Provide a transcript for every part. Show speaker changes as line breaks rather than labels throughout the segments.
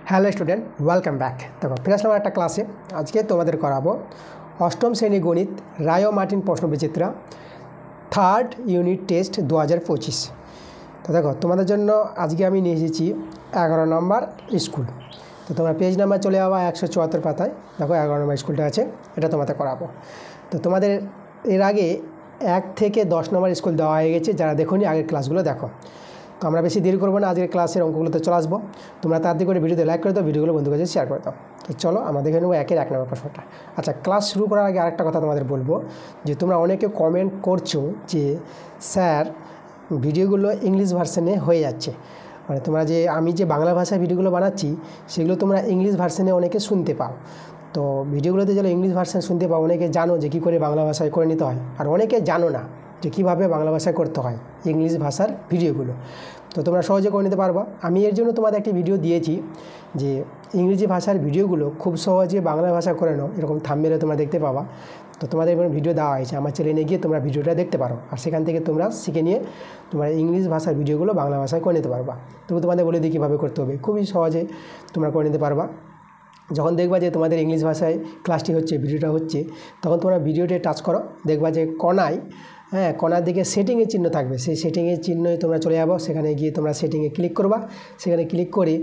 Hello student, welcome back. দেখো ফিরে আসলাম একটা ক্লাসে। আজকে তোমাদের করাবো অষ্টম শ্রেণী গণিত রায় ও মার্টিন প্রশ্নবিচিত্রা থার্ড ইউনিট টেস্ট 2025। তো দেখো তোমাদের জন্য আজকে আমি নিয়ে এসেছি 11 নম্বর স্কুল। তো তোমরা পেজ নাম্বার চলে যাওয়া 174 পাতায়, দেখো 11 নম্বর স্কুলটা আছে, এটা তোমাদের করাবো। তো তোমাদের এর আগে 1 থেকে 10 নম্বর স্কুল দেওয়া হয়ে গেছে, যারা দেখোনি আগের ক্লাসগুলো দেখো। তো আমরা বেশি দেরি করবো না, আজকের ক্লাসের অঙ্কগুলোতে চলে আসবো। তোমরা তাড়াতাড়ি করে ভিডিওতে লাইক করে দাও, ভিডিওগুলো বন্ধুদের কাছে শেয়ার করে দাও। তো চলো আমরা দেখে নেবো 1 নম্বর প্রশ্নটা। আচ্ছা, ক্লাস শুরু করার আগে আরেকটা কথা তোমাদের বলবো, যে তোমরা অনেকে কমেন্ট করছো যে স্যার ভিডিওগুলো ইংলিশ ভার্সনে হয়ে যাচ্ছে, মানে তোমরা যে আমি যে বাংলা ভাষায় ভিডিওগুলো বানাচ্ছি সেগুলো তোমরা ইংলিশ ভার্সনে অনেকে শুনতে পাও। তো ভিডিওগুলোতে যেন ইংলিশ ভার্সন শুনতে পাও, অনেকে জানো যে কী করে বাংলা ভাষায় করে নিতে হয়, আর অনেকে জানো না যে কীভাবে বাংলা ভাষায় করতে হয় ইংলিশ ভাষার ভিডিওগুলো। তো তোমরা সহজে করে নিতে পারবা। আমি এর জন্য তোমাদের একটি ভিডিও দিয়েছি যে ইংরেজি ভাষার ভিডিওগুলো খুব সহজে বাংলা ভাষা করে নাও, এরকম থাম্বনেলে তোমরা দেখতে পাবা। তো তোমাদের এবার ভিডিও দেওয়া হয়েছে, আমার চ্যানেলে গিয়ে তোমরা ভিডিওটা দেখতে পারো, আর সেখান থেকে তোমরা শিখে নিয়ে তোমরা ইংলিশ ভাষার ভিডিওগুলো বাংলা ভাষায় করে নিতে পারবা। তবু তোমাদের বলে দিই কীভাবে করতে হবে, খুবই সহজে তোমরা করে নিতে পারবা। যখন দেখবা যে তোমাদের ইংলিশ ভাষায় ক্লাসটি হচ্ছে, ভিডিওটা হচ্ছে, তখন তোমরা ভিডিওতে টাচ করো, দেখবা যে কোনায় কোনার দিকে সেটিংয়ের চিহ্ন থাকবে, সেই সেটিংয়ের চিহ্নে তোমরা চলে যাবো। সেখানে গিয়ে তোমরা সেটিংয়ে ক্লিক করবা। সেখানে ক্লিক করে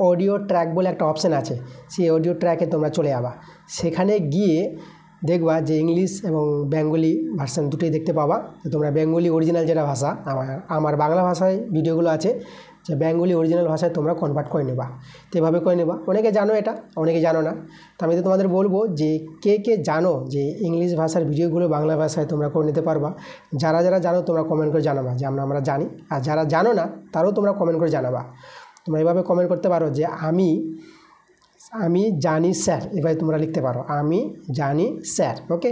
অডিও ট্র্যাক বলে একটা অপশান আছে, সেই অডিও ট্র্যাকে তোমরা চলে যাবা। সেখানে গিয়ে দেখবা যে ইংলিশ এবং বেঙ্গলি ভার্সান দুটোই দেখতে পাবা। তো তোমরা বেঙ্গলি অরিজিনাল যেটা ভাষা, আমার বাংলা ভাষায় ভিডিওগুলো আছে, যে বেঙ্গলি অরিজিনাল ভাষায় তোমরা কনভার্ট করে নেবা। তো এভাবে করে নেবা। অনেকে জানো এটা, অনেকে জানো না। তো আমি তো তোমাদের বলবো যে কে কে জানো যে ইংলিশ ভাষার ভিডিওগুলো বাংলা ভাষায় তোমরা করে নিতে পারবা। যারা যারা জানো তোমরা কমেন্ট করে জানাবা যে আমরা জানি, আর যারা জানো না তারাও তোমরা কমেন্ট করে জানাবা। তোমরা এভাবে কমেন্ট করতে পারো যে আমি জানি স্যার, এভাবে তোমরা লিখতে পারো আমি জানি স্যার, ওকে।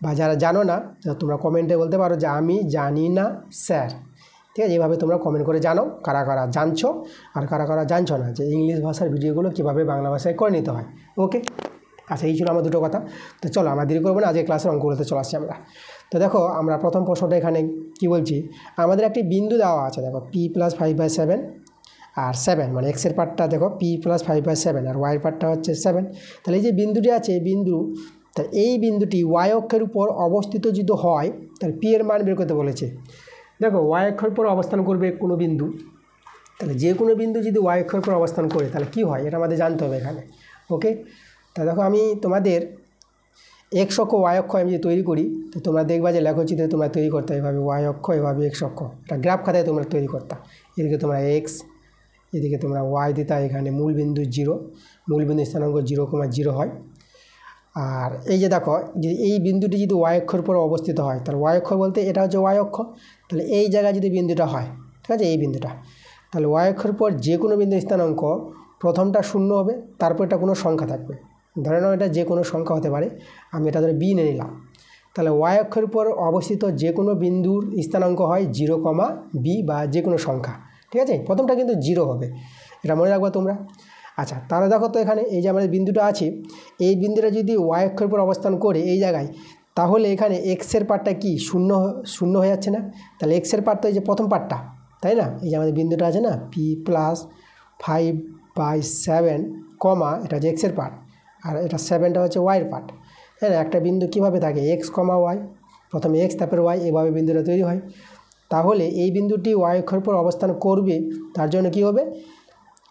বা যারা জানো না তোমরা কমেন্টে বলতে পারো যে আমি জানি না স্যার, ঠিক আছে। এইভাবে তোমরা কমেন্ট করে জানো কারা কারা জানছো আর কারা কারা জানছো না যে ইংলিশ ভাষার ভিডিওগুলো কীভাবে বাংলা ভাষায় করে নিতে হয়, ওকে। আচ্ছা, এই ছিল আমার দুটো কথা। তো চলো আমরা দেরি করবো না, আজকে ক্লাসের অঙ্কগুলোতে চলে আসছি আমরা। তো দেখো আমরা প্রথম প্রশ্নটা এখানে কি বলছি, আমাদের একটি বিন্দু দেওয়া আছে, দেখো p+5/7 আর 7, মানে এক্সের পার্টটা দেখো p+5/7 আর ওয়াইয়ের পার্টটা হচ্ছে 7। তাহলে এই যে বিন্দুটি আছে, এই বিন্দু, তা এই বিন্দুটি ওয়াই অক্ষের উপর অবস্থিত যদি হয়, তাহলে পি এর মান বের করতে বলেছে। দেখো ওয়াই অক্ষের উপর অবস্থান করবে কোনো বিন্দু, তাহলে যে কোনো বিন্দু যদি ওয়াই অক্ষের উপর অবস্থান করে তাহলে কী হয় এটা আমাদের জানতে হবে এখানে, ওকে। তা দেখো আমি তোমাদের এক্স অক্ষ ওয়াই অক্ষ আমি যে তৈরি করি, তো তোমরা দেখবা যে লেখচিত্রে তোমরা তৈরি করতে এভাবে ওয়াই অক্ষ, এভাবে এক্স অক্ষ, এটা গ্রাফ খাতায় তোমরা তৈরি করতা। এদিকে তোমরা এক্স, এদিকে তোমরা ওয়াই দিতা, এখানে মূল বিন্দু 0, মূল বিন্দু স্থানাঙ্ক 0,0 হয়। আর এই যে দেখো যে এই বিন্দুটি যদি ওয়াই অক্ষের উপর অবস্থিত হয়, তাহলে ওয়াই অক্ষ বলতে এটা হচ্ছে ওয়াই অক্ষ, তাহলে এই জায়গায় যদি বিন্দুটা হয়, ঠিক আছে, এই বিন্দুটা, তাহলে ওয়াই অক্ষের উপর যে কোনো বিন্দু স্থানাঙ্ক প্রথমটা 0 হবে, তারপর এটা কোনো সংখ্যা থাকবে। ধরে নাও এটা যে কোনো সংখ্যা হতে পারে, আমি এটা ধরে বি নিয়ে নিলাম। তাহলে ওয়াই অক্ষের উপর অবস্থিত যে কোনো বিন্দুর স্থানাঙ্ক হয় 0,b বা যে কোনো সংখ্যা, ঠিক আছে। প্রথমটা কিন্তু 0 হবে, এটা মনে রাখবা তোমরা। আচ্ছা, তাহলে দেখো তো এখানে এই যে আমাদের বিন্দুটা আছে, এই বিন্দুটা যদি ওয়াই অক্ষের উপর অবস্থান করে এই জায়গায়, তাহলে এখানে এক্সের পার্টটা কি শূন্য হয়ে যাচ্ছে না? তাহলে এক্সের পার্ট তো এই যে প্রথম পার্টটা, তাই না? এই যে আমাদের বিন্দুটা আছে না p+5/7, এটা হচ্ছে এক্সের পার্ট, আর এটা 7টা হচ্ছে ওয়াইয়ের পার্ট, তাই না? একটা বিন্দু কীভাবে থাকে, এক্স, ওয়াই, প্রথমে এক্স তারপর ওয়াই, এভাবে বিন্দুটা তৈরি হয়। তাহলে এই বিন্দুটি ওয়াই অক্ষের উপর অবস্থান করবে, তার জন্য কী হবে,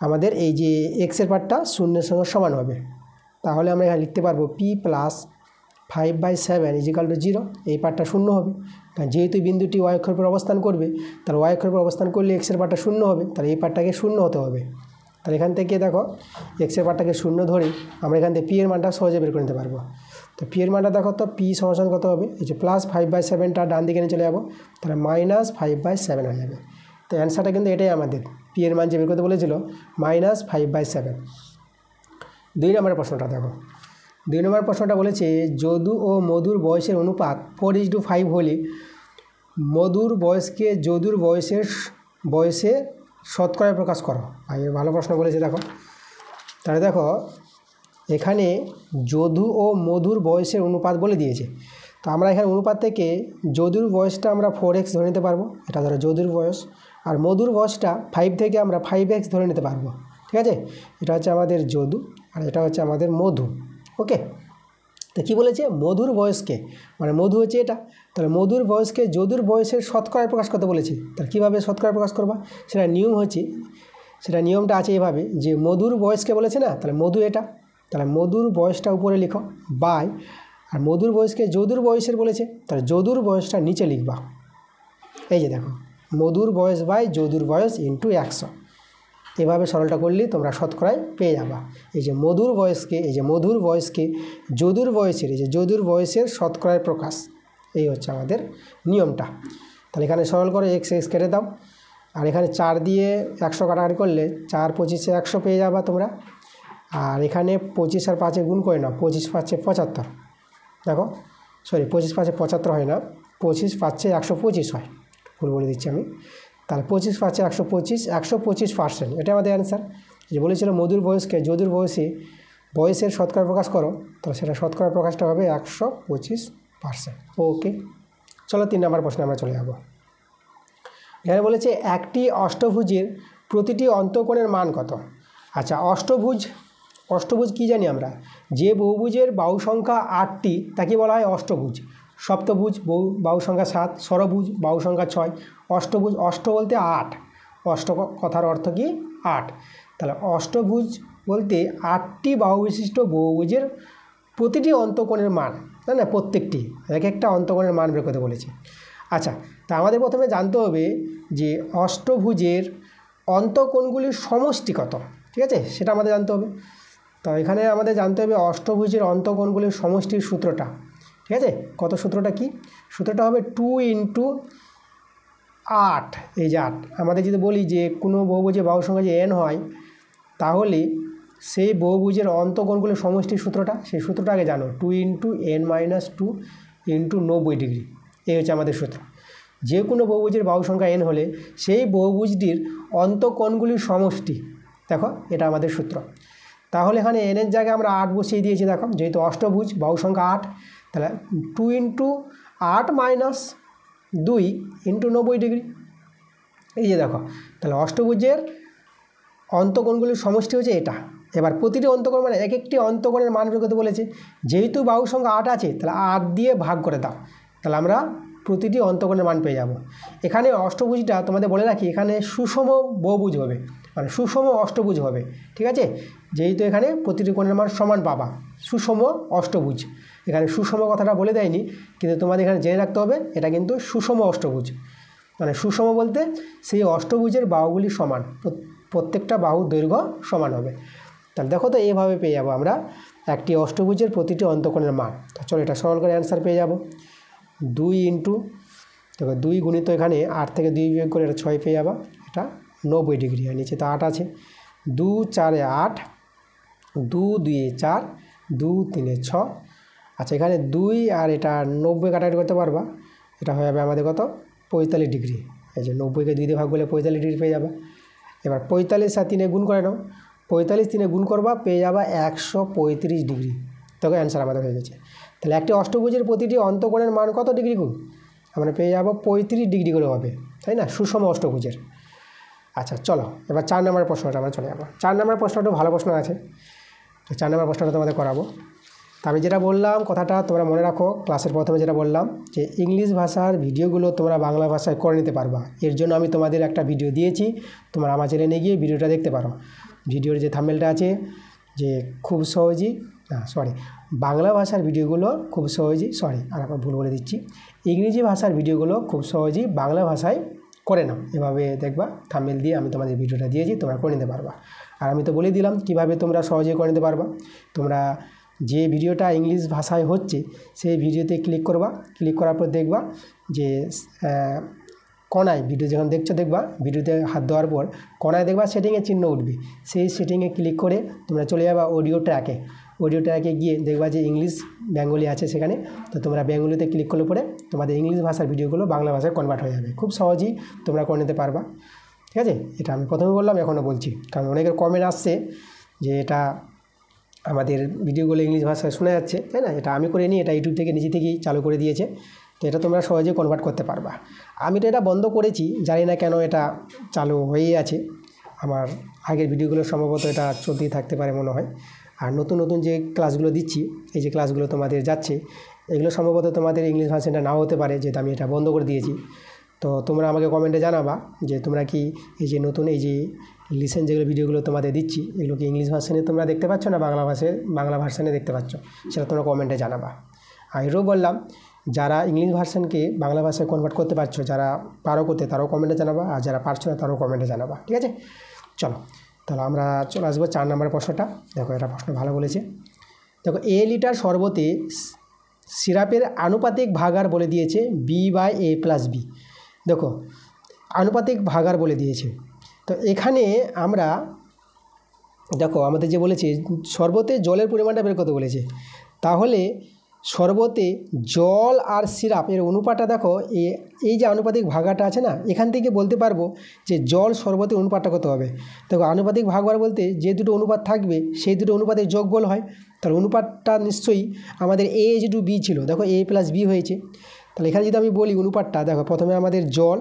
আমাদের এই যে এক্সের পার্টটা 0-এর সঙ্গে সমান হবে। তাহলে আমরা এখানে লিখতে পারবো p+5/7 = 0, এই পার্টটা 0 হবে। কারণ যেহেতু বিন্দুটি ওয়াই অক্ষের উপর অবস্থান করবে, তাহলে ওয়াই অক্ষের উপর অবস্থান করলে এক্সের পার্টটা 0 হবে, তাহলে এই পার্টটাকে 0 হতে হবে। তাহলে এখান থেকে দেখো এক্সের পার্টটাকে 0 ধরে আমরা এখান থেকে পি এর মানটা সহজে বের করে নিতে পারবো। তো পি এর মানটা দেখো তো পি সমান কত হবে, এই যে +5/7টা ডান দিকে নিয়ে চলে যাবো, তাহলে -5/7 হয়ে যাবে। তো অ্যান্সারটা কিন্তু এটাই আমাদের, পি এর মান যে বের করতে বলেছিল -5/7। 2 নম্বরের প্রশ্নটা দেখো, 2 নম্বর প্রশ্নটা বলেছে যদু ও মধুর বয়সের অনুপাত 4:5 হলে মধুর বয়সকে যদুর বয়সে শতকরায় প্রকাশ করো। আর ভালো প্রশ্ন বলেছে দেখো। তাহলে দেখো এখানে যদু ও মধুর বয়সের অনুপাত বলে দিয়েছে। তো আমরা এখানে অনুপাত থেকে যদুর বয়সটা আমরা 4x ধরে নিতে পারবো, এটা ধরো যদুর বয়স, আর মধুর বয়সটা 5 থেকে আমরা 5x ধরে নিতে পারবো, ঠিক আছে, এটা হচ্ছে আমাদের যদু আর এটা হচ্ছে আমাদের মধু। ওকে, তো কী বলেছে, মধুর বয়সকে, মানে মধু হচ্ছে এটা, তাহলে মধুর বয়সকে যদুর বয়সের শতকরায় প্রকাশ করতে বলেছে। তাহলে কীভাবে শতকরায় প্রকাশ করবা, সেটা নিয়ম হচ্ছে, সেটা নিয়মটা আছে এভাবে যে মধুর বয়সকে বলেছে না, তাহলে মধু এটা, তাহলে মধুর বয়সটা উপরে লিখো বাই, আর মধুর বয়সকে যদুর বয়সের বলেছে, তাহলে যদুর বয়সটা নিচে লিখবা। এই যে দেখো, মধুর বয়স বাই যদুর বয়স ইন্টু 100, এভাবে সরলটা করলে তোমরা শতকরায় পেয়ে যাবা। এই যে মধুর বয়সকে, এই যে মধুর বয়সকে যদুর বয়সের, এই যে যদুর বয়সের শতকরায় প্রকাশ, এই হচ্ছে আমাদের নিয়মটা। তাহলে এখানে সরল করে এক্স এক্স কেটে দাও, আর এখানে 4 দিয়ে 100 কাটাকাটি করলে 4 25 100 পেয়ে যাবা তোমরা। আর এখানে 25 আর 5 গুণ করে নাও, 25 5 75, দেখো সরি 25 5 75 হয় না, 25 5 125 হয়, ভুল বলে দিচ্ছি আমি। তাহলে 25 5 125, 125%, এটা আমাদের অ্যান্সার। যে বলেছিল মধুর বয়সকে যদুর বয়সের শতকরা প্রকাশ করো, তাহলে সেটা শতকরা প্রকাশটা হবে 125%। ওকে, চলো 3 নম্বর প্রশ্নে আমরা চলে যাব। এখানে বলেছে একটি অষ্টভুজের প্রতিটি অন্তঃকোণের মান কত। আচ্ছা, অষ্টভুজ কি জানি আমরা, যে বহুভুজের বাহু সংখ্যা 8টি তাকে বলা হয় অষ্টভুজ। সপ্তভুজ বাহু সংখ্যা 7, ষড়ভুজ বাহু সংখ্যা 6, অষ্টভুজ, অষ্ট বলতে 8, অষ্ট কথার অর্থ কি 8, তাহলে অষ্টভুজ বলতে 8টি বাহু বিশিষ্ট বহুভুজের প্রতিটি অন্তঃকোণের মান, তাই না, প্রত্যেকটি এক একটা অন্তঃকোণের মান বের করতে বলেছে। আচ্ছা, তা আমাদের প্রথমে জানতে হবে যে অষ্টভুজের অন্তঃকোণগুলির সমষ্টি কত, ঠিক আছে, সেটা আমাদের জানতে হবে। তো এখানে আমাদের জানতে হবে অষ্টভুজের অন্তঃকোণগুলির সমষ্টির সূত্রটা, ঠিক আছে, কত সূত্রটা কি, সূত্রটা হবে 2 × 8, এই যে 8, আমাদের যদি বলি যে কোনো বহুভুজের বাহু সংখ্যা যে n হয়, তাহলে সেই বহুভুজের অন্তঃকোণগুলির সমষ্টির সূত্রটা, সেই সূত্রটা আগে জানো, 2 × n - 2 × 90 ডিগ্রি, এই হচ্ছে আমাদের সূত্র। যে কোনো বহুভুজের বাহু সংখ্যা n হলে সেই বহুভুজটির অন্তঃকোণগুলির সমষ্টি, দেখো এটা আমাদের সূত্র। তাহলে এখানে n এর জায়গায় আমরা 8 বসিয়ে দিয়েছি, দেখো যেহেতু অষ্টভুজ বাহু সংখ্যা 8, তাহলে 2 × 8 - 2 × 90 ডিগ্রি, এই যে দেখো, তাহলে অষ্টভুজের অন্তঃকোণগুলির সমষ্টি হচ্ছে এটা। এবার প্রতিটি অন্তঃকোণ মানে এক একটি অন্তঃকোণের মান বের করতে বলেছে, যেহেতু বাহু সংখ্যা 8 আছে, তাহলে 8 দিয়ে ভাগ করে দাও, তাহলে আমরা প্রতিটি অন্তঃকোণের মান পেয়ে যাব। এখানে অষ্টভুজটা তোমাদের বলে রাখি, এখানে সুষম বহুভুজ হবে, মানে সুষম অষ্টভুজ হবে, ঠিক আছে, যেহেতু এখানে প্রতিটি কোণের মান সমান পাবা, সুষম অষ্টভুজ। এখানে সুষম কথাটা বলে দেয়নি, কিন্তু তোমাদের এখানে জেনে রাখতে হবে এটা কিন্তু সুষম অষ্টভুজ, মানে সুষম বলতে সেই অষ্টভুজের বাহুগুলি সমান, প্রত্যেকটা বাহুর দৈর্ঘ্য সমান হবে। তাহলে দেখো তো এইভাবে পেয়ে যাবো আমরা একটি অষ্টভুজের প্রতিটি অন্তঃকোণের মান। তো চলো এটা সরল করে অ্যান্সার পেয়ে যাব, 2 × দেখো 2 গুণিত এখানে 8 থেকে 2 বিয়োগ করে এটা 6 পেয়ে যাবা, এটা 90 ডিগ্রি, আর নিচে তো 8 আছে, 2 4 8, 2 2 4, 2 3 6। আচ্ছা, এখানে 2 আর এটা 90 কাটাকাটি করতে পারবা, এটা হয়ে যাবে আমাদের কত 45 ডিগ্রি, এই যে 90কে 2 দিয়ে ভাগ করলে 45 ডিগ্রি পেয়ে যাবে। এবার 45 আর 3 গুণ করে নাও, 45 3 গুণ করবা, পেয়ে যাবা 135 ডিগ্রি, তবে অ্যান্সার আমাদের হয়ে গেছে। তাহলে একটি অষ্টভুজের প্রতিটি অন্তঃকোণের মান কত ডিগ্রি গুণ, আমরা পেয়ে যাবো 35 ডিগ্রি করে হবে, তাই না, সুষম অষ্টভুজের। আচ্ছা চলো এবার 4 নম্বর প্রশ্নটা আমরা চলে যাবো। 4 নম্বর প্রশ্নটা ভালো প্রশ্ন আছে, তো 4 নম্বর প্রশ্নটা তোমাদের করাবো। তো আমি যেটা বললাম কথাটা তোমরা মনে রাখো, ক্লাসের প্রথমে যেটা বললাম যে ইংলিশ ভাষার ভিডিওগুলো তোমরা বাংলা ভাষায় করে নিতে পারবা। এর জন্য আমি তোমাদের একটা ভিডিও দিয়েছি, তোমরা আমার চ্যানেলে গিয়ে ভিডিওটা দেখতে পারো। ভিডিওর যে থাম্বনেলটা আছে যে খুব সহজেই বাংলা ভাষার ভিডিওগুলো খুব সহজেই, আর একবার ভুল বলে দিচ্ছি, ইংরেজি ভাষার ভিডিওগুলো খুব সহজেই বাংলা ভাষায় করে নাও। এভাবে দেখবা থাম্বনেল দিয়ে আমি তোমাদের ভিডিওটা দিয়েছি, তোমরা করে নিতে পারবা। আর আমি তো বলে দিলাম কীভাবে তোমরা সহজে করে নিতে পারবা। তোমরা যে ভিডিওটা ইংলিশ ভাষায় হচ্ছে সেই ভিডিওতে ক্লিক করবা, ক্লিক করার পর দেখবা যে কোনায় ভিডিও যখন দেখছো দেখবা ভিডিওতে হাত দেওয়ার পর কোনায় দেখবা সেটিংয়ের চিহ্ন উঠবে, সেই সেটিংয়ে ক্লিক করে তোমরা চলে যাবা অডিও ট্র্যাকে গিয়ে দেখবা যে ইংলিশ বেঙ্গলি আছে সেখানে, তো তোমরা বেঙ্গলিতে ক্লিক করলে পরে তোমাদের ইংলিশ ভাষার ভিডিওগুলো বাংলা ভাষায় কনভার্ট হয়ে যাবে, খুব সহজেই তোমরা করে নিতে পারবা। ঠিক আছে, এটা আমি প্রথমে বললাম, এখনও বলছি, কারণ অনেকের কমেন্ট আসছে যে এটা আমাদের ভিডিওগুলো ইংলিশ ভাষায় শোনা যাচ্ছে, তাই না, এটা আমি করে নিই, এটা ইউটিউব থেকে নিজে থেকেই চালু করে দিয়েছে, তো এটা তোমরা সহজে কনভার্ট করতে পারবা। আমি তো এটা বন্ধ করেছি, জানি না কেন এটা চালু হয়েই আছে, আমার আগের ভিডিওগুলো সম্ভবত এটা চলতেই থাকতে পারে মনে হয়। আর নতুন নতুন যে ক্লাসগুলো দিচ্ছি, এই যে ক্লাসগুলো তোমাদের যাচ্ছে, এগুলো সম্ভবত তোমাদের ইংলিশ ভার্সনটা নাও হতে পারে, যেহেতু আমি এটা বন্ধ করে দিয়েছি। তো তোমরা আমাকে কমেন্টে জানাবা যে তোমরা কি এই যে নতুন এই যে লিসেন যেগুলো ভিডিওগুলো তোমাদের দিচ্ছি, এগুলো কি ইংলিশ ভার্সনে তোমরা দেখতে পাচ্ছ না বাংলা ভার্সনে দেখতে পাচ্ছ, সেটা তোমরা কমেন্টে জানাবা। আর এটাও বললাম, যারা ইংলিশ ভার্সনকে বাংলা ভাষায় কনভার্ট করতে পারছো, যারা পারো করতে, তারাও কমেন্টে জানাবা, আর যারা পারছো না তারাও কমেন্টে জানাবা। ঠিক আছে, চলো তাহলে আমরা চলে আসবো 4 নম্বরের প্রশ্নটা। দেখো, এটা প্রশ্ন ভালো বলেছে। দেখো, এ লিটার শরবতে সিরাপের আনুপাতিক ভাগার বলে দিয়েছে B/A+B। দেখো, আনুপাতিক ভাগার বলে দিয়েছে। তো এখানে আমরা দেখো আমাদের যে বলেছে শরবতে জলের পরিমাণটা বের করতে বলেছে, তাহলে শরবতে জল আর সিরাপ এর অনুপাতটা দেখো, এই যে আনুপাতিক ভাগাটা আছে না, এখান থেকে বলতে পারবো যে জল শরবতের অনুপাতটা কত হবে। দেখো, আনুপাতিক ভাগার বলতে যে দুটো অনুপাত থাকবে সেই দুটো অনুপাতের যোগফল হয়। তাহলে অনুপাতটা নিশ্চয়ই আমাদের A/B ছিল, দেখো A+B হয়েছে। তাহলে এখানে যদি আমি বলি অনুপাতটা, দেখো প্রথমে আমাদের জল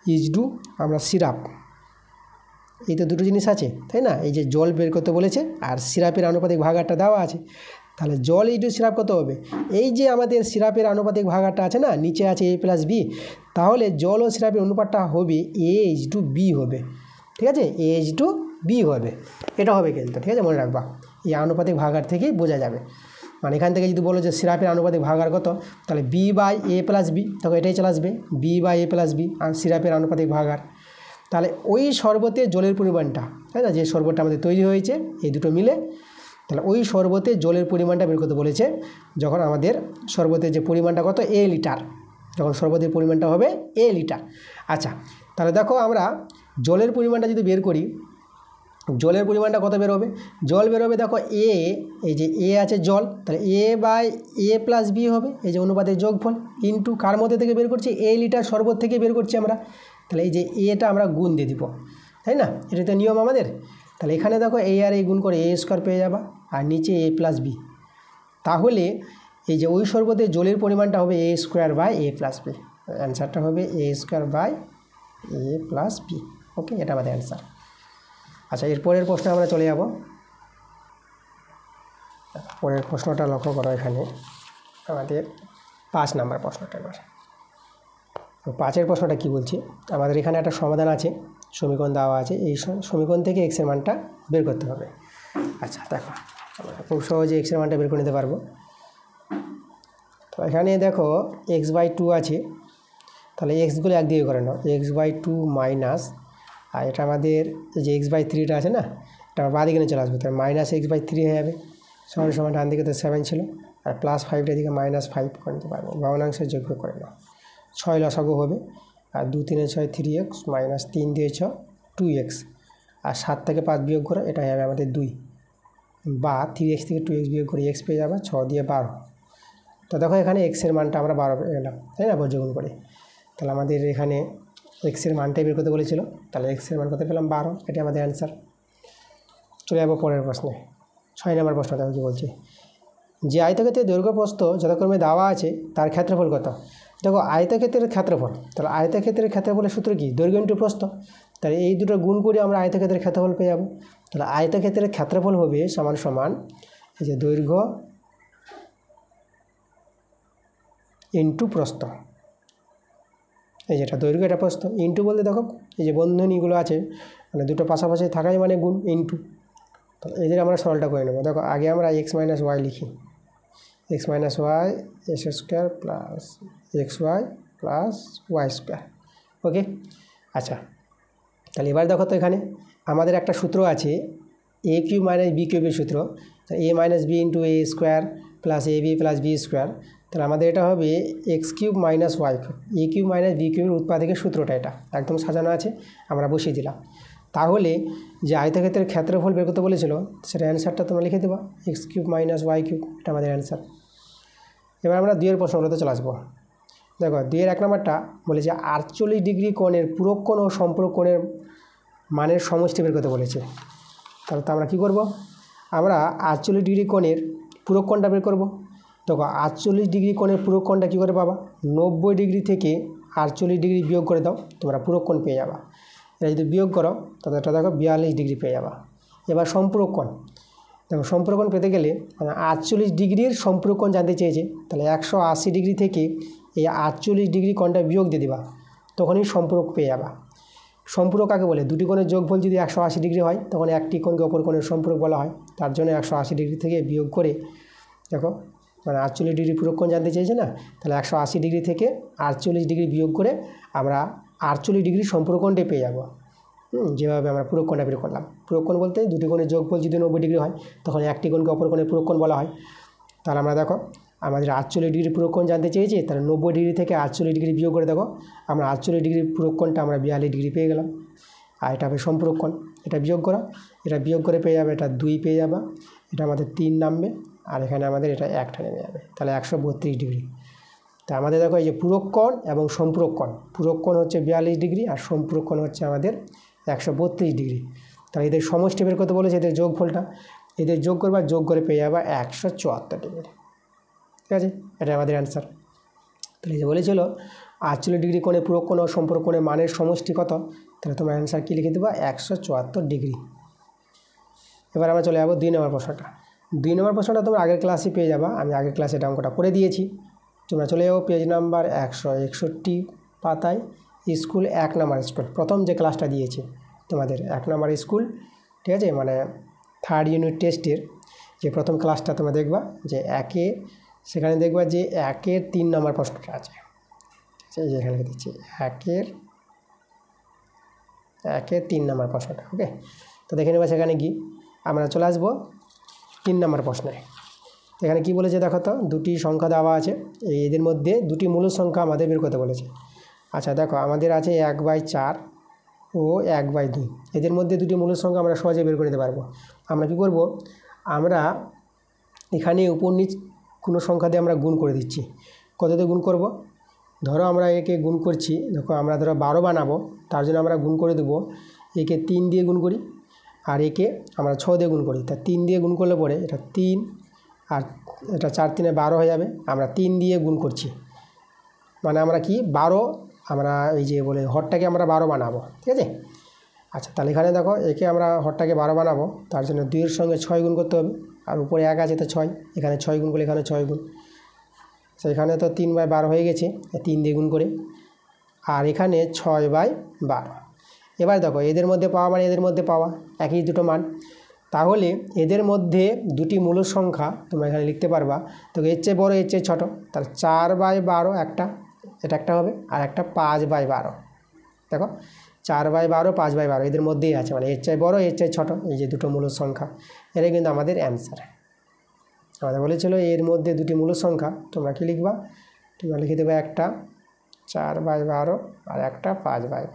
ইজডু আমরা সিরাপ, এই তো দুটো জিনিস আছে, তাই না? এই যে জল বের করতে বলেছে আর সিরাপের আনুপাতিক ভাগারটা দেওয়া আছে। তাহলে জল ইজডু সিরাপ কত হবে? এই যে আমাদের সিরাপের আনুপাতিক ভাগারটা আছে না, নিচে আছে A+B, তাহলে জল ও সিরাপের অনুপাতটা হবে A/B হবে। ঠিক আছে, A/B হবে, এটা হবে কিন্তু। ঠিক আছে, মনে রাখবা, এই আনুপাতিক ভাগার থেকেই বোঝা যাবে। মানে এখান থেকে যদি বলো যে সিরাপের আনুপাতিক ভাগার কত, তাহলে B/A+B, তখন এটাই চলে আসবে B/A+B, আর সিরাপের আনুপাতিক ভাগার। তাহলে ওই শরবতে জলের পরিমাণটা, তাই না, যে শরবতটা আমাদের তৈরি হয়েছে এই দুটো মিলে, তাহলে ওই শরবতে জলের পরিমাণটা বের করতে বলেছে। যখন আমাদের শরবতের যে পরিমাণটা কত, A লিটার, যখন শরবতের পরিমাণটা হবে A লিটার। আচ্ছা, তাহলে দেখো আমরা জলের পরিমাণটা যদি বের করি, জলের পরিমাণটা কত বেরোবে? জল বেরোবে দেখো এই যে A আছে জল, তাহলে A/A+B হবে, এই যে অনুপাতের যোগফল, ইন্টু কার মধ্যে থেকে বের করছি, A লিটার শরবত থেকে বের করছি আমরা। তাহলে এই যে এটা আমরা গুণ দিয়ে দিব, তাই না? এটা তো নিয়ম আমাদের। তাহলে এখানে দেখো A আর A গুণ করে A² পেয়ে যাবা, আর নিচে A+B। তাহলে এই যে ওই শরবতে জলের পরিমাণটা হবে A²/A+B, অ্যান্সারটা হবে A²/A+B। ওকে, এটা আমাদের অ্যান্সার। আচ্ছা, এরপরের প্রশ্নে আমরা চলে যাব। পরের প্রশ্নটা লক্ষ্য করো, এখানে আমাদের 5 নম্বর প্রশ্নটা। এবার 5-এর প্রশ্নটা কি বলছি, আমাদের এখানে একটা সমাধান আছে, সমীকরণ দেওয়া আছে, এই সমীকরণ থেকে x এর মানটা বের করতে হবে। আচ্ছা দেখো, আমরা খুব সহজে x এর মানটা বের করে নিতে পারবো। তো এখানে দেখো x/2 আছে, তাহলে xগুলো একদিকে করে নাও, x/2 মাইনাস, আর এটা আমাদের যে x/3টা আছে না, এটা বাঁ দিকে নিয়ে চলে আসবে, তাহলে -x/3 হয়ে যাবে, সমান ডান দিকে তো 7 ছিল, আর +5টার দিকে -5 করে নিতে পারবো, ভগ্নাংশের যোগ্য করে নাও। 6 লসাগু হবে, আর 2 3 6 3x, -3 দিয়ে 6 2x, আর 7 থেকে 5 বিয়োগ করে এটা হবে আমাদের 2, বা 3x থেকে 2x বিয়োগ করে x পেয়ে যাবে, 6 দিয়ে 12। তো দেখো এখানে x এর মানটা আমরা 12 পেয়ে গেলাম, তাই না, বর্গমূল করে। তাহলে আমাদের এখানে x এর মানটাই বের করতে বলেছিল, তাহলে x এর মান কত পেলাম 12, এটা আমাদের অ্যান্সার। চলে যাবো পরের প্রশ্নে, 6 নম্বর প্রশ্ন। দেখো কি বলছি, যে আয়তক্ষেত্রের দৈর্ঘ্য প্রস্থ যথাক্রমে দেওয়া আছে তার ক্ষেত্রফল কত? দেখো আয়তক্ষেত্রের ক্ষেত্রফল, তাহলে আয়তক্ষেত্রের ক্ষেত্রফলের সূত্র কি, দৈর্ঘ্য ইন্টু প্রস্থ। তাহলে এই দুটো গুণ করে আমরা আয়তক্ষেত্রের ক্ষেত্রফল পেয়ে যাবো। তাহলে আয়তক্ষেত্রের ক্ষেত্রফল হবে সমান এই যে দৈর্ঘ্য ইন্টু প্রস্থ, এই যেটা দৈর্ঘ্য এটা প্রস্থ, ইন্টু বলতে দেখো এই যে বন্ধনীগুলো আছে, মানে দুটো পাশাপাশি থাকাই মানে গুণ, ইন্টু। তাহলে এদের আমরা সরলটা করে নেব। দেখো আগে আমরা x - y লিখি, x - y s² plus xy plus y²। ওকে, আচ্ছা, তাহলে এবার দেখো তো এখানে আমাদের একটা সূত্র আছে a³ - b³ এর সূত্র, a - b × a² plus ab plus b²। তাহলে আমাদের এটা হবে x³ - y, a³ - b³ এর উৎপাদকের সূত্রটা, এটা একদম সাজানো আছে, আমরা বসিয়ে দিলাম। তাহলে যে আয়তক্ষেত্রের ক্ষেত্রফল বের করতে বলেছিল সেটা অ্যান্সারটা তোমরা লিখে দেবা, x³ - y³, এটা আমাদের অ্যান্সার। এবার আমরা 2-এর প্রশ্নগুলোতে চলে আসবো। দেখো 2-এর 1 নম্বরটা বলেছে 48 ডিগ্রি কোণের পূরক কোণ ও সম্পূরক কোণের মানের সমষ্টি বের করতে বলেছে। তাহলে তো আমরা কী করব, আমরা 48 ডিগ্রি কোণের পূরক কোণটা বের করব। দেখো 48 ডিগ্রি কোণের পূরক কোণটা কী করে পাবা, 90 ডিগ্রি থেকে 48 ডিগ্রি বিয়োগ করে দাও, তোমরা পূরক কোণ পেয়ে যাবা। এটা যদি বিয়োগ করো তাহলে এটা দেখো 42 ডিগ্রি পেয়ে যাবা। এবার সম্পূরক কোণ, দেখো সম্পূরক কোণ পেতে গেলে মানে 48 ডিগ্রির সম্পূরক কোণ জানতে চেয়েছে, তাহলে 180 ডিগ্রি থেকে এই 48 ডিগ্রি কোণটা বিয়োগ দিয়ে দিবা, তখনই সম্পূরক পেয়ে যাবা। সম্পূরক কাকে বলে? দুটি কোণের যোগফল যদি 180 ডিগ্রি হয় তখন একটি কোণকে অপর কোণের সম্পূরক বলা হয়। তার জন্য 180 ডিগ্রি থেকে বিয়োগ করে দেখো মানে 48 ডিগ্রি পূরক কোণ জানতে চেয়েছে না, তাহলে 180 ডিগ্রি থেকে 48 ডিগ্রি বিয়োগ করে আমরা 48 ডিগ্রি সম্পূরক কোণটাই পেয়ে যাবো। যেভাবে আমরা পূরক কোণটা বের করলাম। পূরক কোণ বলতে দুটি কোণের যোগফল যদি 90 ডিগ্রি হয় তখন একটি কোণকে অপর কোণের পূরক কোণ বলা হয়। তাহলে আমরা দেখো আমাদের 48 ডিগ্রি পূরক কোণ জানতে চেয়েছি, তাহলে 90 ডিগ্রি থেকে 48 ডিগ্রি বিয়োগ করে দেখো আমরা 48 ডিগ্রি পূরক কোণটা আমরা 42 ডিগ্রি পেয়ে গেলাম। আর এটা হবে সম্পূরক কোণ, এটা বিয়োগ করা, এটা বিয়োগ করে পেয়ে যাবে, এটা 2 পেয়ে যাবা, এটা আমাদের 3 নামবে, আর এখানে আমাদের এটা 1টা নেমে যাবে, তাহলে 132 ডিগ্রি। তা আমাদের দেখো এই যে পূরক কোণ এবং সম্পূরক কোণ, পূরক কোণ হচ্ছে 42 ডিগ্রি আর সম্পূরক কোণ হচ্ছে আমাদের 132 ডিগ্রি। তাহলে এদের সমষ্টি বের করতে বলেছে, এদের যোগফলটা, এদের যোগ করবা, যোগ করে পেয়ে যাবা 174 ডিগ্রি। ঠিক আছে, এটা আমাদের অ্যান্সার। তাহলে যে বলেছিল 48 ডিগ্রি কোণে পূরক কোণ ও সম্পূরক কোণের মানের সমষ্টি কত, তাহলে তোমার অ্যান্সার কী লিখে দেবা? 174 ডিগ্রি। এবার আমরা চলে যাবো 2 নম্বর প্রশ্নটা। 2 নম্বর প্রশ্নটা তোমরা আগের ক্লাসে পেয়ে যাবা, আমি আগের ক্লাসে এটা অঙ্কটা করে দিয়েছি। তোমরা চলে যাবো পেজ নাম্বার 161 পাতায়, স্কুল 1 নম্বর স্কুল, প্রথম যে ক্লাসটা দিয়েছে তোমাদের 1 নম্বর স্কুল, ঠিক আছে, মানে 3rd ইউনিট টেস্টের যে প্রথম ক্লাসটা তোমরা দেখবা যে সেখানে দেখবা যে 1-এর 3 নম্বর প্রশ্নটা আছে, এই যে এখানে দিচ্ছি 1-এর 3 নম্বর প্রশ্নটা। ওকে, তো দেখে নেবা সেখানে কি আমরা চলে আসবো 3 নম্বর প্রশ্নে। এখানে কি বলেছে দেখো তো, দুটি সংখ্যা দেওয়া আছে, এদের মধ্যে দুটি মূল সংখ্যা আমাদের বের করতে বলেছে। আচ্ছা দেখো আমাদের আছে 1/4 ও 1/2, এদের মধ্যে দুটি মূল সংখ্যা আমরা সহজে বের করে নিতে পারবো। আমরা কি করব, আমরা এখানে উপর নিচ কোনো সংখ্যা দিয়ে আমরা গুণ করে দিচ্ছি। কত দিয়ে গুণ করব? ধরো আমরা একে গুণ করছি, দেখো আমরা ধরো 12 বানাবো, তার জন্য আমরা গুণ করে দেবো, একে 3 দিয়ে গুণ করি আর একে আমরা 6 দিয়ে গুণ করি। তা 3 দিয়ে গুণ করলে পরে এটা 3 আর এটা 4 3 12 হয়ে যাবে, আমরা 3 দিয়ে গুণ করছি, মানে আমরা কি 12, আমরা এই যে বলে হরটাকে আমরা 12 বানাবো। ঠিক আছে, আচ্ছা তাহলে এখানে দেখো একে আমরা হরটাকে 12 বানাবো, তার জন্য 2-এর সঙ্গে 6 গুণ করতে হবে, আর উপরে 1 আছে তো 6, এখানে 6 গুণ করলে এখানে 6 গুণ, এখানে তো 3/12 হয়ে গেছে, 3 দিয়ে গুণ করে, আর এখানে 6/12। এবার দেখো এদের মধ্যে পাওয়া মানে এদের মধ্যে পাওয়া একই দুটো মান, তাহলে এদের মধ্যে দুটি মূল সংখ্যা তোমরা এখানে লিখতে পারবা। তো এর চেয়ে বড় এর চেয়ে ছোটো, তাহলে 4/12 একটা, এটা একটা হবে, আর একটা 5/12। দেখো 4/12 5/12 এদের মধ্যেই আছে, মানে এর চেয়ে বড় এর চেয়ে ছোটো, এই যে দুটো মূল সংখ্যা, এটাই কিন্তু আমাদের অ্যান্সার। আমাদের বলেছিল এর মধ্যে দুটি মূল সংখ্যা, তোমরা কি লিখবা? তোমরা লিখে দেবে একটা 4/12 আর একটা 5/12।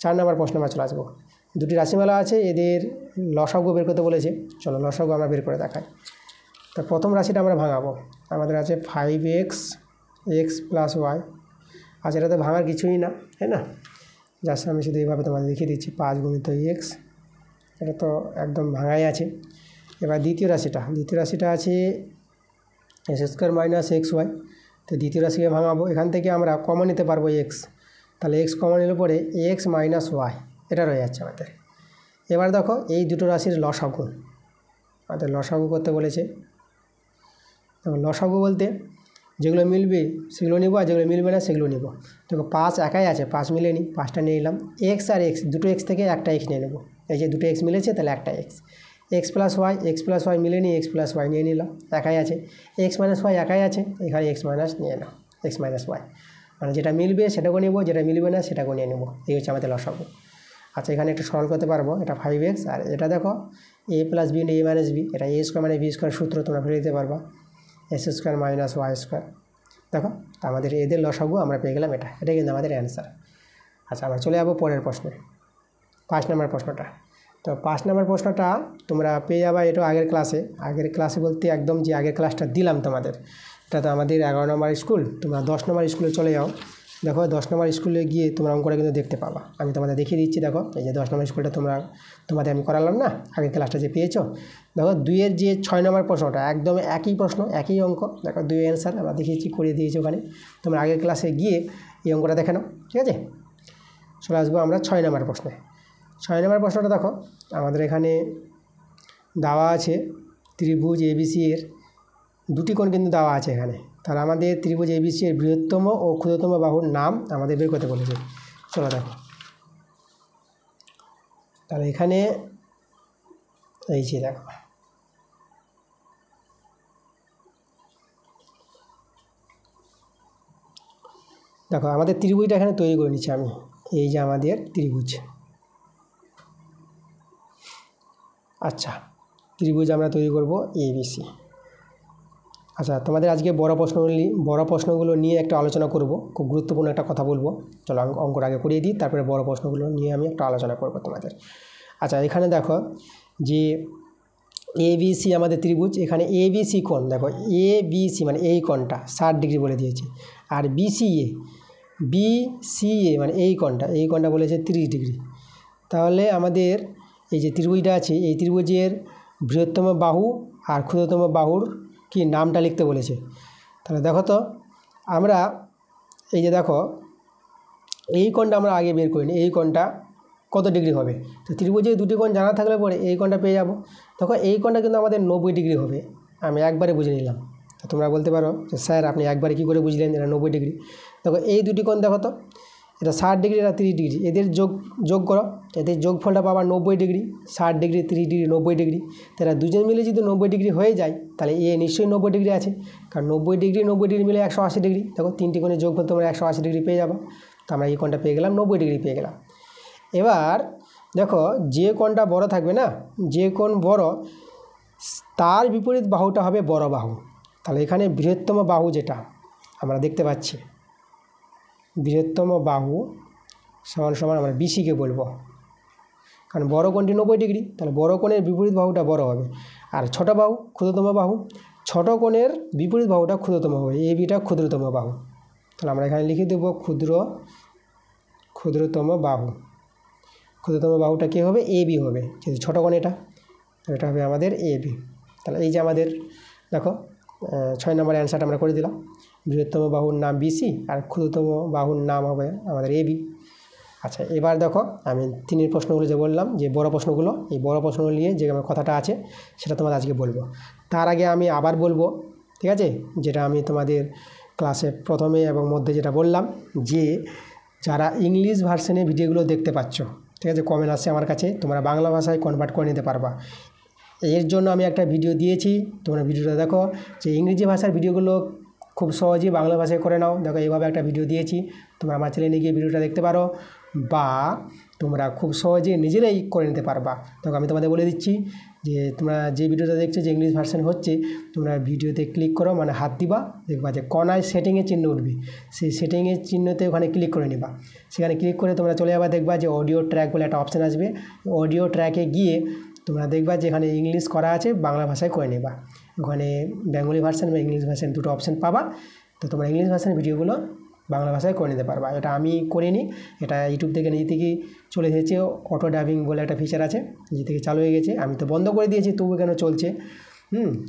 4 নম্বর প্রশ্ন আমরা চলে আসবো। দুটি রাশিমালা আছে, এদের লসাগু বের করতে বলেছে, চলো লসাগু আমরা বের করে দেখাই। তো প্রথম রাশিটা আমরা ভাঙাবো, আমাদের আছে 5x + y। আচ্ছা এটা তো ভাঙার কিছুই না, তাই না, জাস্ট আমি শুধু এইভাবে তোমাদের দেখিয়ে দিচ্ছি 5 × x, এটা তো একদম ভাঙাই আছে। এবার দ্বিতীয় রাশিটা আছে x² - xy। তো দ্বিতীয় রাশিকে ভাঙাবো, এখান থেকে আমরা কমন নিতে পারবো x, তাহলে x কমন নিলে পরে x - y এটা রয়ে যাচ্ছে আমাদের। এবার দেখো এই দুটো রাশির লসাগু, আমাদের লসাগু করতে বলেছে। লসাগু বলতে যেগুলো মিলবে সেগুলো নেবো, আর যেগুলো মিলবে না সেগুলো নেব। দেখো 5 একাই আছে, 5 মিলে নিই, 5টা নিয়ে নিলাম। x আর x, দুটো x থেকে একটা x নিয়ে নেবো, এই যে দুটো x মিলেছে তাহলে একটা x + y মিলে নিই, x + y নিয়ে নিলাম, একাই আছে। x - y একাই আছে, এখানে x - নিয়ে নাও, x - y, মানে যেটা মিলবে সেটাকেও নেবো, যেটা মিলবে না সেটাকেও নিয়ে নেবো, এই হচ্ছে আমাদের লসাগু। আচ্ছা এখানে একটু সরল করতে পারবো, এটা 5x, আর এটা দেখো a + b * a - b, এটা a² - b² সূত্র তোমরা ফেলে দিতে পারবা, x² - y²। দেখো আমাদের এদের লসাগু আমরা পেয়ে গেলাম, এটাই কিন্তু আমাদের অ্যান্সার। আচ্ছা আমরা চলে যাবো পরের প্রশ্নে, 5 নম্বর প্রশ্নটা। তো 5 নম্বর প্রশ্নটা তোমরা পেয়ে যাবা, এটা আগের ক্লাসে বলতে একদম যে আগের ক্লাসটা দিলাম তোমাদের, এটা তো আমাদের 11 নম্বর স্কুল। তোমরা 10 নম্বর স্কুলে চলে যাও, দেখো 10 নম্বর স্কুলে গিয়ে তোমরা অঙ্কটা কিন্তু দেখতে পাবা, আমি তোমাদের দেখিয়ে দিচ্ছি। দেখো এই যে 10 নম্বর স্কুলটা তোমাদের আমি করালাম না, আগের ক্লাসটা যে পেয়েছো। দেখো 2-এর যে 6 নম্বর প্রশ্নটা একদম একই প্রশ্ন, একই অঙ্ক, দেখো 2 অ্যান্সার আমরা দেখিয়েছি, করিয়ে দিয়েছি ওখানে। তোমরা আগের ক্লাসে গিয়ে এই অঙ্কটা দেখে নাও, ঠিক আছে। চলে আসবো আমরা 6 নম্বর প্রশ্নে। 6 নম্বর প্রশ্নটা দেখো, আমাদের এখানে দেওয়া আছে ত্রিভুজ এবিসি এর দুটি কোণ কিন্তু দেওয়া আছে এখানে। তাহলে আমাদের ত্রিভুজ এবিসি এর বৃহত্তম ও ক্ষুদ্রতম বাহুর নাম আমাদের বের করতে বলেছে। চলো দেখো, তাহলে এখানে এই যে দেখো, দেখো আমাদের ত্রিভুজটা এখানে তৈরি করে নিচ্ছি আমি। এই যে আমাদের ত্রিভুজ, আচ্ছা ত্রিভুজ আমরা তৈরি করব এবিসি। আচ্ছা, তোমাদের আজকে বড় প্রশ্নগুলো নিয়ে একটা আলোচনা করব, খুব গুরুত্বপূর্ণ একটা কথা বলবো। চলো অঙ্কটা আগে করিয়ে দিই, তারপরে বড় প্রশ্নগুলো নিয়ে আমি একটা আলোচনা করব তোমাদের। আচ্ছা, এখানে দেখো যে এবিসি আমাদের ত্রিভুজ, এখানে এবিসি কোণ দেখো, এবিসি মানে এই কোণটা 60 ডিগ্রি বলে দিয়েছে, আর বিসিএ মানে এই কোণটা বলেছে 30 ডিগ্রি। তাহলে আমাদের এই যে ত্রিভুজটা আছে, এই ত্রিভুজের বৃহত্তম বাহু আর ক্ষুদ্রতম বাহুর কি নামটা লিখতে বলেছে। তাহলে দেখো তো, আমরা এই যে দেখো এই কোণটা আমরা আগে বের করিনি, এই কোণটা কত ডিগ্রি হবে। তো ত্রিভুজের দুটি কোণ জানা থাকলে পরে এই কোণটা পেয়ে যাব। দেখো এই কোণটা কিন্তু আমাদের 90 ডিগ্রি হবে, আমি একবারে বুঝে নিলাম। তো তোমরা বলতে পারো যে স্যার আপনি একবারে কী করে বুঝলেন এটা 90 ডিগ্রি। দেখো এই দুটি কোণ দেখো তো, এটা 60 ডিগ্রি, এটা 30 ডিগ্রি, এদের যোগ করো, এদের যোগফলটা পাবা 90 ডিগ্রি। 60 degree, 30 degree, 90 degree. তাহলে দুজন মিলে যদি 90 ডিগ্রি হয়ে যায়, তাহলে এ নিশ্চয়ই 90 ডিগ্রি আছে, কারণ 90 ডিগ্রি মিলে 180 ডিগ্রি। দেখো তিনটি কোণের যোগফল তোমরা 180 ডিগ্রি পেয়ে যাবো। তো আমরা এই কোণটা পেয়ে গেলাম, 90 ডিগ্রি পেয়ে গেলাম। এবার দেখো যে কোণটা বড় থাকবে না, যে কোণ বড় তার বিপরীত বাহুটা হবে বড় বাহু। তাহলে এখানে বৃহত্তম বাহু যেটা আমরা দেখতে পাচ্ছি, বৃহত্তম বাহু সমান সমান আমরা বিসিকে বলবো, কারণ বড় কোণটি 90 ডিগ্রি, তাহলে বড় কোণের বিপরীত বাহুটা বড় হবে। আর ছোট বাহু ক্ষুদ্রতম বাহু, ছোট কোণের বিপরীত বাহুটা ক্ষুদ্রতম হবে, বিটা ক্ষুদ্রতম বাহু। তাহলে আমরা এখানে লিখে দেবো ক্ষুদ্রতম বাহু। ক্ষুদ্রতম বাহুটা কী হবে, এবি হবে, যেহেতু ছোটো কোণ এটা হবে আমাদের এবি। তাহলে এই যে আমাদের দেখো 6 নম্বর অ্যান্সারটা আমরা করে দিলাম। বৃহত্তম বাহুর নাম বিসি আর ক্ষুদ্রতম বাহুর নাম হবে আমাদের এবি। আচ্ছা, এবার দেখো আমি 3 প্রশ্নগুলো যে বললাম, যে বড় প্রশ্নগুলো, এই বড় প্রশ্নগুলো নিয়ে যে আমার কথাটা আছে সেটা তোমাদের আজকে বলবো। তার আগে আমি আবার বলবো, ঠিক আছে, যেটা আমি তোমাদের ক্লাসে প্রথমে এবং মধ্যে যেটা বললাম, যে যারা ইংলিশ ভার্সনে ভিডিওগুলো দেখতে পাচ্ছ, ঠিক আছে, কমেন্ট আসছে আমার কাছে, তোমরা বাংলা ভাষায় কনভার্ট করে নিতে পারবা। এর জন্য আমি একটা ভিডিও দিয়েছি, তোমরা ভিডিওটা দেখো, যে ইংরেজি ভাষার ভিডিওগুলো খুব সহজেই বাংলা ভাষায় করে নাও। দেখো এইভাবে একটা ভিডিও দিয়েছি, তোমরা আমার চ্যানেলে গিয়ে ভিডিওটা দেখতে পারো, বা তোমরা খুব সহজে নিজেরাই করে নিতে পারবা। দেখো আমি তোমাদের বলে দিচ্ছি যে তোমরা যে ভিডিওটা দেখছো, যে ইংলিশ ভার্সন হচ্ছে, তোমরা ভিডিওতে ক্লিক করো, মানে হাত দিবা, দেখবা যে কোনায় সেটিংয়ের চিহ্ন উঠবে, সেই সেটিংয়ের চিহ্নতে ওখানে ক্লিক করে নিবা। সেখানে ক্লিক করে তোমরা চলে যাবা, দেখবা যে অডিও ট্র্যাক বলে একটা অপশান আসবে। অডিও ট্র্যাকে গিয়ে তোমরা দেখবা যে এখানে ইংলিশ করা আছে, বাংলা ভাষায় করে নেবা। ওখানে বেঙ্গলি ভার্সন বা ইংলিশ ভার্সন দুটো অপশান পাবা। তো তোমরা ইংলিশ ভার্সনের ভিডিওগুলো বাংলা ভাষায় করে নিতে পারবা। এটা আমি করিনি, এটা ইউটিউব থেকে নিজে থেকেই চলে এসেছে। অটো ডাবিং বলে একটা ফিচার আছে, নিজে থেকে চালু হয়ে গেছে। আমি তো বন্ধ করে দিয়েছি, তবু কেন চলছে।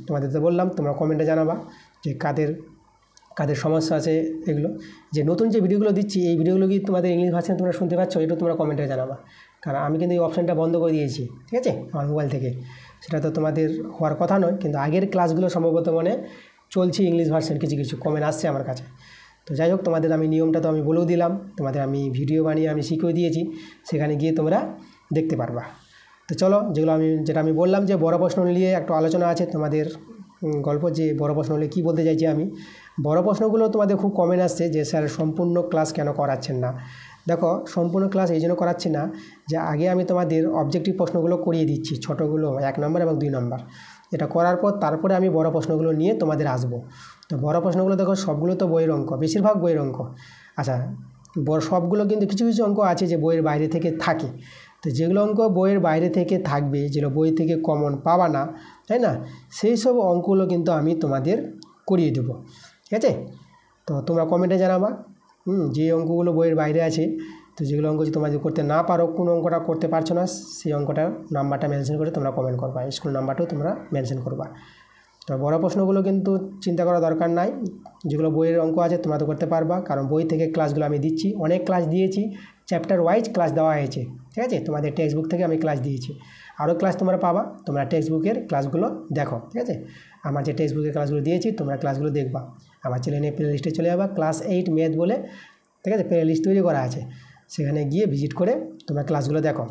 তোমাদের তো বললাম, তোমরা কমেন্টে জানাবা যে কাদের সমস্যা আছে এগুলো। যে নতুন যে ভিডিওগুলো দিচ্ছি, এই ভিডিওগুলো কি তোমাদের ইংলিশ ভার্সন তোমরা শুনতে পাচ্ছ, এটা তোমরা কমেন্টে জানাবা। কারণ আমি কিন্তু এই অপশানটা বন্ধ করে দিয়েছি, ঠিক আছে, আমার মোবাইল থেকে। সেটা তো তোমাদের হওয়ার কথা নয়, কিন্তু আগের ক্লাসগুলো সম্ভবত মানে চলছে ইংলিশ ভার্সন, কিছু কমেন্ট আসছে আমার কাছে। তো যাই হোক, তোমাদের আমি নিয়মটা তো আমি বলেও দিলাম, তোমাদের আমি ভিডিও বানিয়ে আমি শিখিয়ে দিয়েছি, সেখানে গিয়ে তোমরা দেখতে পারবা। তো চলো, যেটা আমি বললাম যে বড় প্রশ্ন নিয়ে একটু আলোচনা আছে তোমাদের গল্প, যে বড় প্রশ্ন হলে কী বলতে চাইছি আমি। বড় প্রশ্নগুলো তোমাদের খুব কমেন্ট আসছে যে স্যার সম্পূর্ণ ক্লাস কেন করাচ্ছেন না। দেখো, সম্পূর্ণ ক্লাস এই জন্য করাচ্ছি না যে আগে আমি তোমাদের অবজেক্টিভ প্রশ্নগুলো করিয়ে দিচ্ছি, ছোটোগুলো 1 নম্বর এবং 2 নম্বর। এটা করার পর তারপরে আমি বড় প্রশ্নগুলো নিয়ে তোমাদের আসবো। তো বড় প্রশ্নগুলো দেখো সবগুলো তো বইয়ের অঙ্ক, বেশিরভাগ বইয়ের অঙ্ক। আচ্ছা, সবগুলো কিন্তু কিছু অঙ্ক আছে যে বইয়ের বাইরে থেকে থাকে। তো যেগুলো অঙ্ক বইয়ের বাইরে থেকে থাকবে, যেগুলো বই থেকে কমন পাবা না, তাই না, সেই সব অঙ্কগুলো কিন্তু আমি তোমাদের করিয়ে দেবো, ঠিক আছে। তো তোমরা কমেন্টে জানাবা যে অঙ্কগুলো বইয়ের বাইরে আছে। তো যেগুলো অঙ্ক যদি তোমরা করতে না পারো, কোন অঙ্কটা করতে পারছো না, সেই অঙ্কটার নাম্বারটা মেনশন করে তোমরা কমেন্ট করবা, স্কুল নাম্বারটাও তোমরা মেনশন করবা। তো বড় প্রশ্নগুলো কিন্তু চিন্তা করা দরকার নাই, যেগুলো বইয়ের অঙ্ক আছে তোমরা তো করতে পারবা, কারণ বই থেকে ক্লাসগুলো আমি দিচ্ছি, অনেক ক্লাস দিয়েছি, চ্যাপ্টার ওয়াইজ ক্লাস দেওয়া হয়েছে, ঠিক আছে। তোমাদের টেক্সট বুক থেকে আমি ক্লাস দিয়েছি, আরও ক্লাস তোমরা পাবা, তোমরা টেক্সট বুকের ক্লাসগুলো দেখো, ঠিক আছে। আমার যে টেক্সট বুকের ক্লাসগুলো দিয়েছি তোমরা ক্লাসগুলো দেখবা। আমার চ্যানেলে প্লে লিস্টে চলে যাবা, ক্লাস 8 ম্যাথ বলে, ঠিক আছে, প্লে লিস্ট তৈরি করা আছে, সেখানে গিয়ে ভিজিট করে তোমরা ক্লাসগুলো দেখো।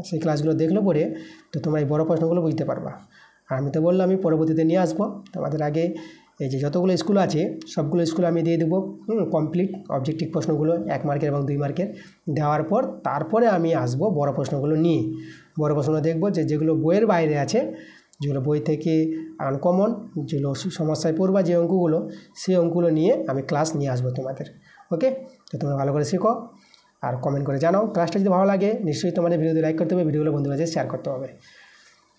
সেই ক্লাসগুলো দেখলে পরে তো তোমরা এই বড় প্রশ্নগুলো বুঝতে পারবা। আর আমি তো বললাম আমি পরবর্তীতে নিয়ে আসবো তোমাদের আগে। এই যে যতগুলো স্কুল আছে সবগুলো স্কুল আমি দিয়ে দেবো কমপ্লিট অবজেক্টিভ প্রশ্নগুলো 1 মার্কের এবং 2 মার্কের দেওয়ার পর তারপরে আমি আসবো বড় প্রশ্নগুলো নিয়ে। বড় প্রশ্ন দেখবো যেগুলো বইয়ের বাইরে আছে, যেগুলো বই থেকে আনকমন, যেগুলো সমস্যায় পড়বা যে অঙ্কগুলো, সেই অঙ্কগুলো নিয়ে আমি ক্লাস নিয়ে আসবো তোমাদের। ওকে, তো তোমরা ভালো করে শেখো আর কমেন্ট করে জানাও। ক্লাসটা যদি ভালো লাগে নিশ্চয়ই তোমাদের ভিডিওতে লাইক করতে হবে, ভিডিওগুলো বন্ধুদের কাছে শেয়ার করতে হবে।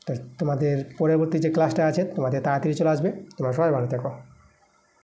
তো তোমাদের পরবর্তী যে ক্লাসটা আছে তোমাদের তাড়াতাড়ি চলে আসবে। তোমরা সবাই ভালো থেকো।